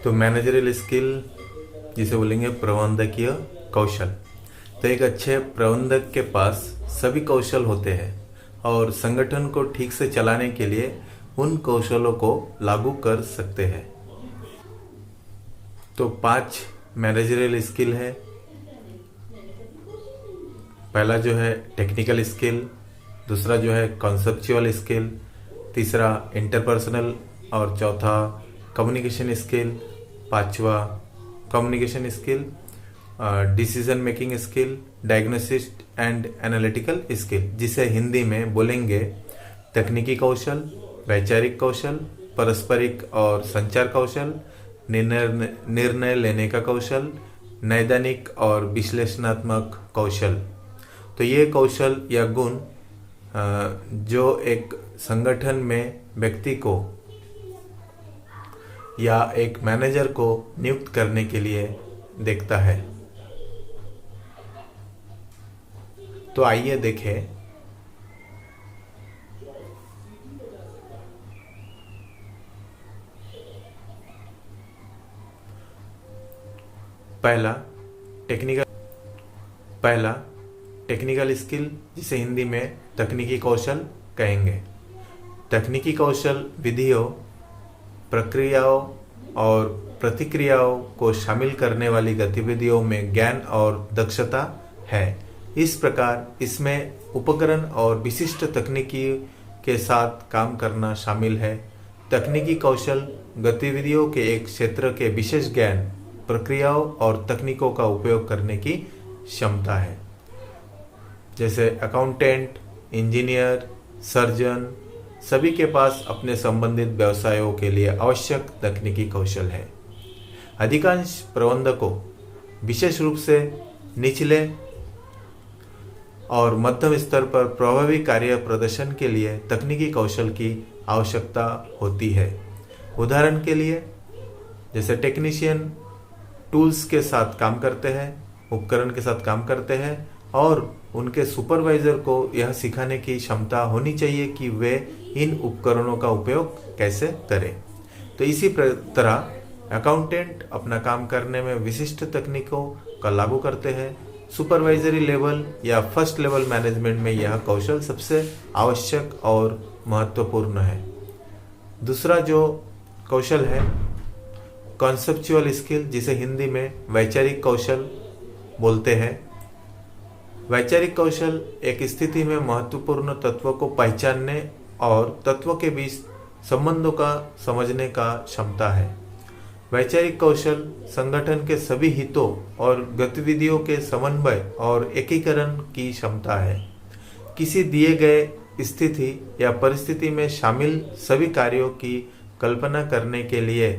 तो managerial skill जिसे बोलेंगे प्रबंधकीय कौशल। तो एक अच्छे प्रबंधक के पास सभी कौशल होते हैं और संगठन को ठीक से चलाने के लिए उन कौशलों को लागू कर सकते हैं। तो 5 मैनेजरियल स्किल है। पहला जो है टेक्निकल स्किल, दूसरा जो है कॉन्सेप्चुअल स्किल, तीसरा इंटरपर्सनल और चौथा कम्युनिकेशन स्किल, पांचवा communication skill, decision making skill, diagnosis and analytical skill, जिसे हिंदी में बोलेंगे तकनीकी कौशल, वैचारिक कौशल, पारस्परिक और संचार कौशल, निर्णय लेने का कौशल, नैदानिक और विश्लेषणात्मक कौशल। तो ये कौशल या गुण जो एक संगठन में व्यक्ति को या एक मैनेजर को नियुक्त करने के लिए देखता है। तो आइए देखें। पहला टेक्निकल स्किल, जिसे हिंदी में तकनीकी कौशल कहेंगे। तकनीकी कौशल विधियों, प्रक्रियाओं और प्रतिक्रियाओं को शामिल करने वाली गतिविधियों में ज्ञान और दक्षता है। इस प्रकार इसमें उपकरण और विशिष्ट तकनीकी के साथ काम करना शामिल है। तकनीकी कौशल गतिविधियों के एक क्षेत्र के विशेष ज्ञान, प्रक्रियाओं और तकनीकों का उपयोग करने की क्षमता है। जैसे अकाउंटेंट, इंजीनियर, सर्जन, सभी के पास अपने संबंधित व्यवसायों के लिए आवश्यक तकनीकी कौशल है। अधिकांश प्रबंधकों, विशेष रूप से निचले और मध्यम स्तर पर प्रभावी कार्य प्रदर्शन के लिए तकनीकी कौशल की आवश्यकता होती है। उदाहरण के लिए जैसे टेक्नीशियन टूल्स के साथ काम करते हैं, उपकरण के साथ काम करते हैं और उनके सुपरवाइजर को यह सिखाने की क्षमता होनी चाहिए कि वे इन उपकरणों का उपयोग कैसे करें। तो इसी तरह अकाउंटेंट अपना काम करने में विशिष्ट तकनीकों का लागू करते हैं। सुपरवाइजरी लेवल या फर्स्ट लेवल मैनेजमेंट में यह कौशल सबसे आवश्यक और महत्वपूर्ण है। दूसरा जो कौशल है कॉन्सेप्चुअल स्किल, जिसे हिंदी में वैचारिक कौशल बोलते हैं। वैचारिक कौशल एक स्थिति में महत्वपूर्ण तत्वों को पहचानने और तत्वों के बीच संबंधों का समझने का क्षमता है। वैचारिक कौशल संगठन के सभी हितों और गतिविधियों के समन्वय और एकीकरण की क्षमता है। किसी दिए गए स्थिति या परिस्थिति में शामिल सभी कार्यों की कल्पना करने के लिए,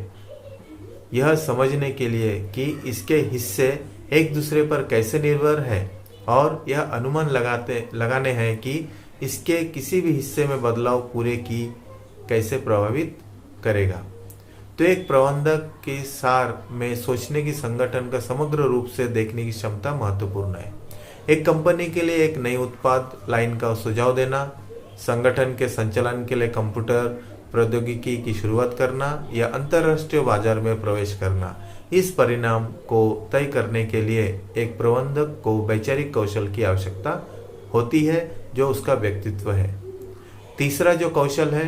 यह समझने के लिए कि इसके हिस्से एक दूसरे पर कैसे निर्भर है और यह अनुमान लगाने हैं कि इसके किसी भी हिस्से में बदलाव पूरे की कैसे प्रभावित करेगा। तो एक प्रबंधक के सार में सोचने की संगठन का समग्र रूप से देखने की क्षमता महत्वपूर्ण है। एक कंपनी के लिए एक नई उत्पाद लाइन का सुझाव देना, संगठन के संचालन के लिए कंप्यूटर प्रौद्योगिकी की शुरुआत करना या अंतर्राष्ट्रीय बाजार में प्रवेश करना, इस परिणाम को तय करने के लिए एक प्रबंधक को वैचारिक कौशल की आवश्यकता होती है, जो उसका व्यक्तित्व है। तीसरा जो कौशल है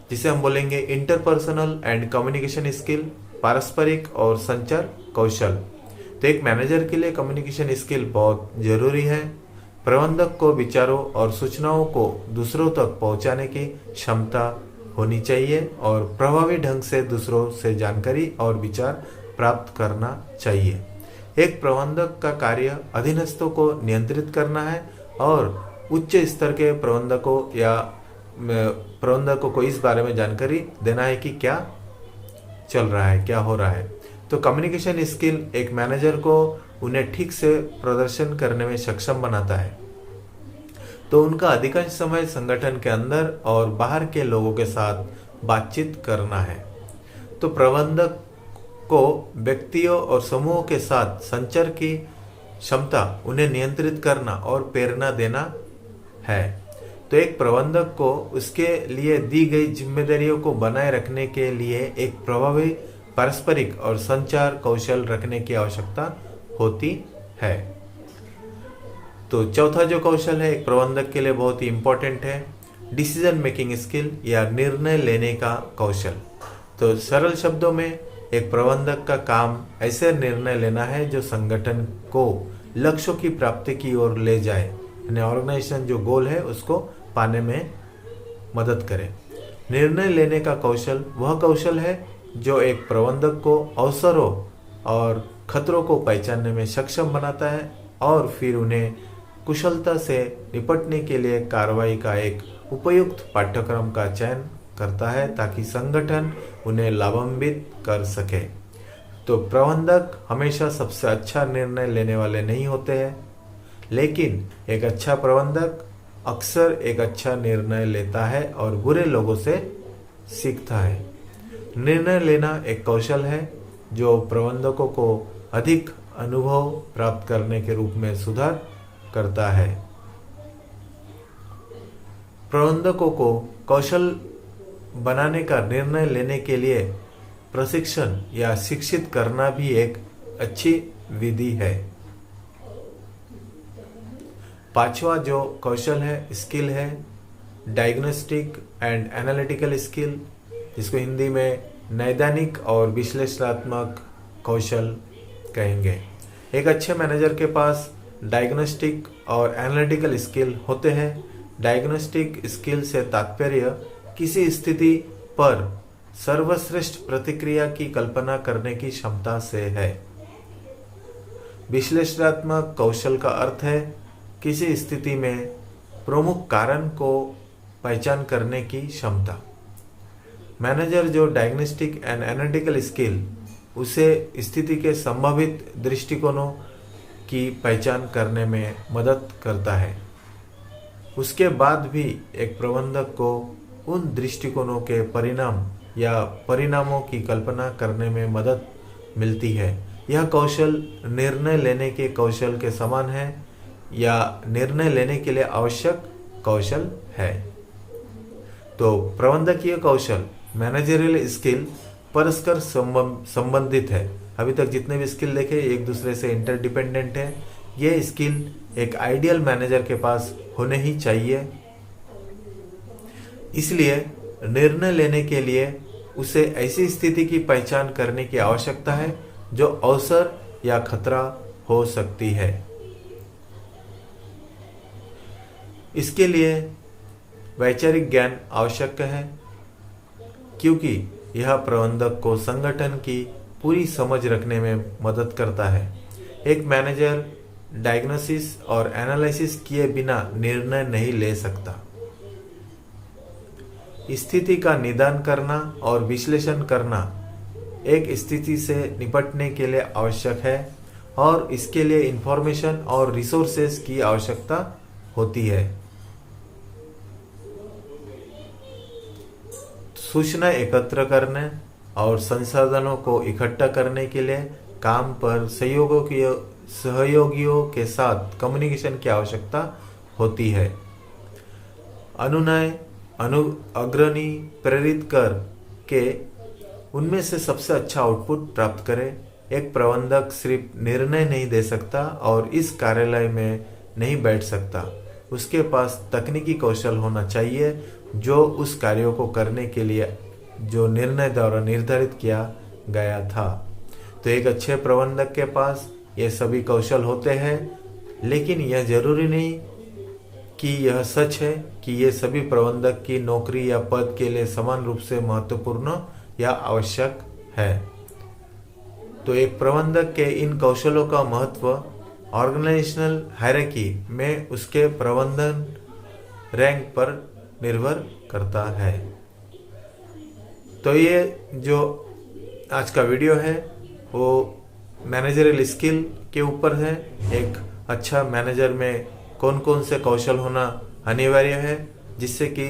जिसे हम बोलेंगे इंटरपर्सनल एंड कम्युनिकेशन स्किल, पारस्परिक और संचार कौशल। तो एक मैनेजर के लिए कम्युनिकेशन स्किल बहुत जरूरी है। प्रबंधक को विचारों और सूचनाओं को दूसरों तक पहुंचाने की क्षमता होनी चाहिए और प्रभावी ढंग से दूसरों से जानकारी और विचार प्राप्त करना चाहिए। एक प्रबंधक का कार्य अधीनस्थों को नियंत्रित करना है और उच्च स्तर के प्रबंधकों को इस बारे में जानकारी देना है कि क्या चल रहा है, क्या हो रहा है। तो कम्युनिकेशन स्किल एक मैनेजर को उन्हें ठीक से प्रदर्शन करने में सक्षम बनाता है। तो उनका अधिकांश समय संगठन के अंदर और बाहर के लोगों के साथ बातचीत करना है। तो प्रबंधक को व्यक्तियों और समूहों के साथ संचार की क्षमता, उन्हें नियंत्रित करना और प्रेरणा देना है। तो एक प्रबंधक को उसके लिए दी गई जिम्मेदारियों को बनाए रखने के लिए एक प्रभावी पारस्परिक और संचार कौशल रखने की आवश्यकता होती है। तो चौथा जो कौशल है एक प्रबंधक के लिए बहुत ही इंपॉर्टेंट है, डिसीजन मेकिंग स्किल या निर्णय लेने का कौशल। तो सरल शब्दों में एक प्रबंधक का काम ऐसे निर्णय लेना है जो संगठन को लक्ष्यों की प्राप्ति की ओर ले जाए, यानी ऑर्गेनाइजेशन जो गोल है उसको पाने में मदद करे। निर्णय लेने का कौशल वह कौशल है जो एक प्रबंधक को अवसरों और खतरों को पहचानने में सक्षम बनाता है और फिर उन्हें कुशलता से निपटने के लिए कार्रवाई का एक उपयुक्त पाठ्यक्रम का चयन करता है ताकि संगठन उन्हें लाभान्वित कर सके। तो प्रबंधक हमेशा सबसे अच्छा निर्णय लेने वाले नहीं होते हैं, लेकिन एक अच्छा प्रबंधक अक्सर एक अच्छा निर्णय लेता है और बुरे लोगों से सीखता है। निर्णय लेना एक कौशल है जो प्रबंधकों को अधिक अनुभव प्राप्त करने के रूप में सुधार करता है। प्रबंधकों को कौशल बनाने का निर्णय लेने के लिए प्रशिक्षण या शिक्षित करना भी एक अच्छी विधि है। पांचवा जो कौशल है, स्किल है, डायग्नोस्टिक एंड एनालिटिकल स्किल, जिसको हिंदी में नैदानिक और विश्लेषणात्मक कौशल कहेंगे। एक अच्छे मैनेजर के पास डायग्नोस्टिक और एनालिटिकल स्किल होते हैं। डायग्नोस्टिक स्किल से तात्पर्य किसी स्थिति पर सर्वश्रेष्ठ प्रतिक्रिया की कल्पना करने की क्षमता से है। विश्लेषणात्मक कौशल का अर्थ है किसी स्थिति में प्रमुख कारण को पहचान करने की क्षमता। मैनेजर जो डायग्नोस्टिक एंड एनालिटिकल स्किल उसे स्थिति के संभावित दृष्टिकोणों की पहचान करने में मदद करता है। उसके बाद भी एक प्रबंधक को उन दृष्टिकोणों के परिणाम या परिणामों की कल्पना करने में मदद मिलती है। यह कौशल निर्णय लेने के कौशल के समान है या निर्णय लेने के लिए आवश्यक कौशल है। तो प्रबंधकीय कौशल मैनेजरियल स्किल परस्पर संबंधित है। अभी तक जितने भी स्किल देखे एक दूसरे से इंटरडिपेंडेंट है। ये स्किल एक आइडियल मैनेजर के पास होने ही चाहिए। इसलिए निर्णय लेने के लिए उसे ऐसी स्थिति की पहचान करने की आवश्यकता है जो अवसर या खतरा हो सकती है। इसके लिए वैचारिक ज्ञान आवश्यक है, क्योंकि यह प्रबंधक को संगठन की पूरी समझ रखने में मदद करता है। एक मैनेजर डायग्नोसिस और एनालिसिस किए बिना निर्णय नहीं ले सकता। स्थिति का निदान करना और विश्लेषण करना एक स्थिति से निपटने के लिए आवश्यक है और इसके लिए इंफॉर्मेशन और रिसोर्सेज की आवश्यकता होती है। सूचना एकत्र करने और संसाधनों को इकट्ठा करने के लिए काम पर सहयोगियों के साथ कम्युनिकेशन की आवश्यकता होती है। अनुनय अग्रणी प्रेरित कर के उनमें से सबसे अच्छा आउटपुट प्राप्त करें। एक प्रबंधक सिर्फ निर्णय नहीं दे सकता और इस कार्यालय में नहीं बैठ सकता। उसके पास तकनीकी कौशल होना चाहिए जो उस कार्यों को करने के लिए जो निर्णय द्वारा निर्धारित किया गया था। तो एक अच्छे प्रबंधक के पास ये सभी कौशल होते हैं, लेकिन यह जरूरी नहीं कि यह सच है कि ये सभी प्रबंधक की नौकरी या पद के लिए समान रूप से महत्वपूर्ण या आवश्यक है। तो एक प्रबंधक के इन कौशलों का महत्व ऑर्गेनाइजेशनल हायरार्की में उसके प्रबंधन रैंक पर निर्भर करता है। तो ये जो आज का वीडियो है वो मैनेजरियल स्किल के ऊपर है। एक अच्छा मैनेजर में कौन कौन से कौशल होना अनिवार्य है, जिससे कि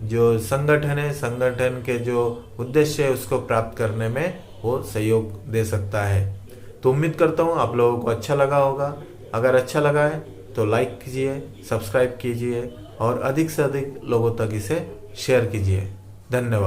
जो संगठन है, संगठन के जो उद्देश्य है उसको प्राप्त करने में वो सहयोग दे सकता है। तो उम्मीद करता हूँ आप लोगों को अच्छा लगा होगा। अगर अच्छा लगा है तो लाइक कीजिए, सब्सक्राइब कीजिए और अधिक से अधिक लोगों तक इसे शेयर कीजिए। धन्यवाद।